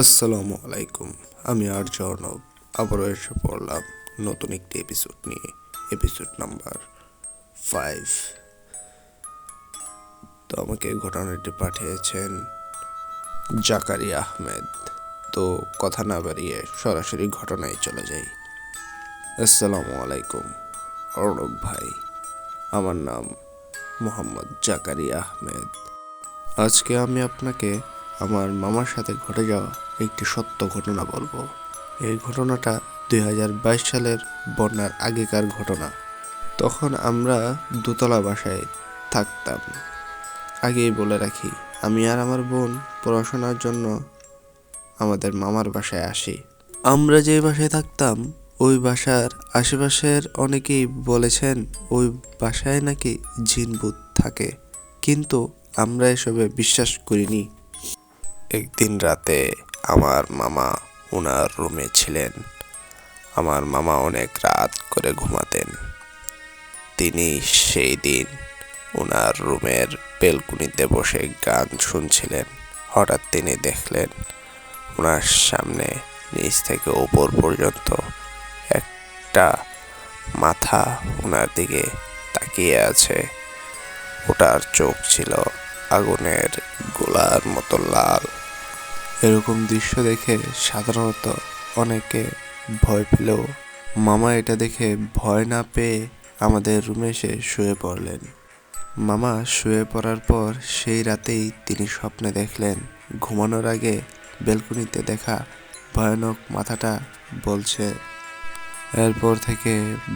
আসসালামু আলাইকুম। আমি আর্য অর্ণব আবারও এসে পড়লাম নতুন একটি এপিসোড নিয়ে, এপিসোড নাম্বার 5। তো আমাকে ঘটনাটি পাঠিয়েছেন জাকারিয়া আহমেদ। তো কথা না বাড়িয়ে সরাসরি ঘটনায় চলে যাই। আসসালামু আলাইকুম অর্ণব ভাই, আমার নাম মোহাম্মদ জাকারিয়া আহমেদ। আজকে আমি আপনাকে আমার মামার সাথে ঘটে যাওয়া একটি সত্য ঘটনা বলবো। এই ঘটনাটা 2022 সালের বন্যার আগেকার ঘটনা। তখন আমরা দোতলা বাসায় থাকতাম। আগেই বলে রাখি, আমি আর আমার বোন পড়াশোনার জন্য আমাদের মামার বাসায় আসি। আমরা যে বাসায় থাকতাম ওই বাসার আশেপাশের অনেকেই বলেছেন ওই বাসায় নাকি জিনভূত থাকে, কিন্তু আমরা এসবে বিশ্বাস করিনি। একদিন রাতে আমার মামা ওনার রুমে ছিলেন। আমার মামা অনেক রাত করে ঘুমাতেন। তিনি সেই দিন ওনার রুমের বেলকুনিতে বসে গান শুনছিলেন। হঠাৎ তিনি দেখলেন ওনার সামনে নিচ থেকে উপর পর্যন্ত একটা মাথা ওনার দিকে তাকিয়ে আছে। ওটার চোখ ছিল আগুনের গোলার মতো লাল। এরকম দৃশ্য দেখে সাধারণত অনেকে ভয় পেলেও মামা এটা দেখে ভয় না পেয়ে আমাদের রুমে এসে শুয়ে পড়লেন। মামা শুয়ে পড়ার পর সেই রাতেই তিনি স্বপ্নে দেখলেন ঘুমানোর আগে বেলকুনিতে দেখা ভয়ানক মাথাটা বলছে। এরপর থেকে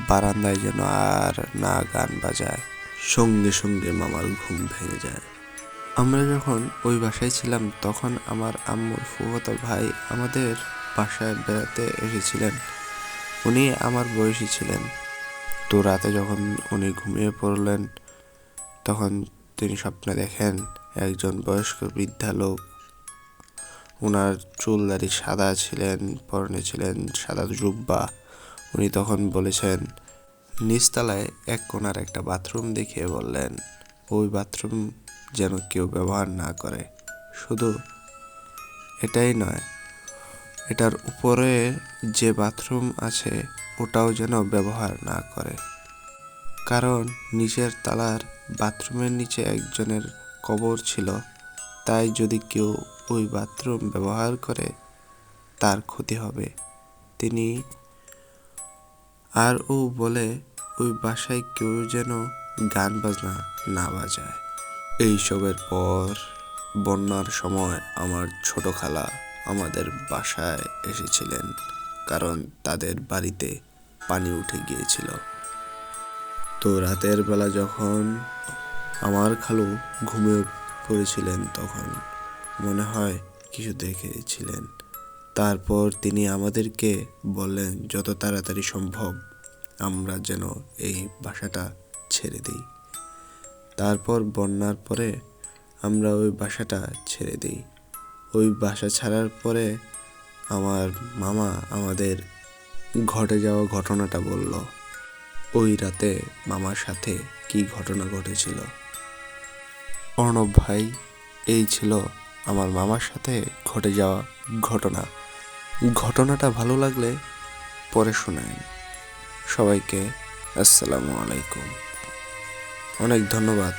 বারান্দায় যেন আর না গান বাজায়, সঙ্গে সঙ্গে মামার ঘুম ভেঙে যায়। আমরা যখন ওই বাসায় ছিলাম তখন আমার আম্মুর ফুফাতো ভাই আমাদের বাসায় বেড়াতে এসেছিলেন। উনি আমার বয়সী ছিলেন। তো রাতে যখন উনি ঘুমিয়ে পড়লেন তখন তিনি স্বপ্নে দেখেন একজন বয়স্ক বৃদ্ধা লোক, ওনার চুল দাড়ি সাদা ছিলেন, পরনে ছিলেন সাদা জুব্বা। উনি তখন বলেছেন নিচতলায় এক কোণার একটা বাথরুম দেখিয়ে বললেন ওই বাথরুম যেন কেউ ব্যবহার না করে। শুধু এটাই নয়, এটার উপরে যে বাথরুম আছে ওটাও যেন ব্যবহার না করে, কারণ নিচের তলার বাথরুমের নিচে একজনের কবর ছিল। তাই যদি কেউ ওই বাথরুম ব্যবহার করে তার ক্ষতি হবে। তিনি আর ও বলে ওই বাসায় কেউ যেন গান বাজনা না বাজায়। এইসবের পর বন্যার সময় আমার ছোট খালা আমাদের বাসায় এসেছিলেন, কারণ তাদের বাড়িতে পানি উঠে গিয়েছিল। তো রাতের বেলা যখন আমার খালু ঘুমিয়ে পড়েছিলেন তখন মনে হয় কিছু দেখেছিলেন। তারপর তিনি আমাদেরকে বললেন যত তাড়াতাড়ি সম্ভব আমরা যেন এই বাসাটা ছেড়ে দিই। তারপর বন্যার পরে আমরা ওই বাসাটা ছেড়ে দিই। ওই বাসা ছাড়ার পরে আমার মামা আমাদের ঘটে যাওয়া ঘটনাটা বলল। ওই রাতে মামার সাথে কি ঘটনা ঘটেছিল। অর্ণব ভাই, এই ছিল আমার মামার সাথে ঘটে যাওয়া ঘটনা। ঘটনাটা ভালো লাগলে পরে শোনান। সবাইকে আসসালামু আলাইকুম। অনেক ধন্যবাদ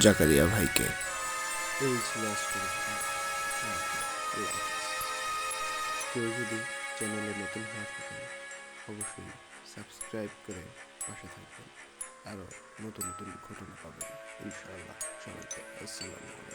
জাকারিয়া ভাইকে। এই ছিল আজকের কেউ যদি চ্যানেলে নতুন হয়ে থাকেন অবশ্যই সাবস্ক্রাইব করে পাশে থাকবেন, আরও নতুন নতুন ঘটনা পাবেন ইনশাআল্লাহ। সবাইকে আসসালামু আলাইকুম।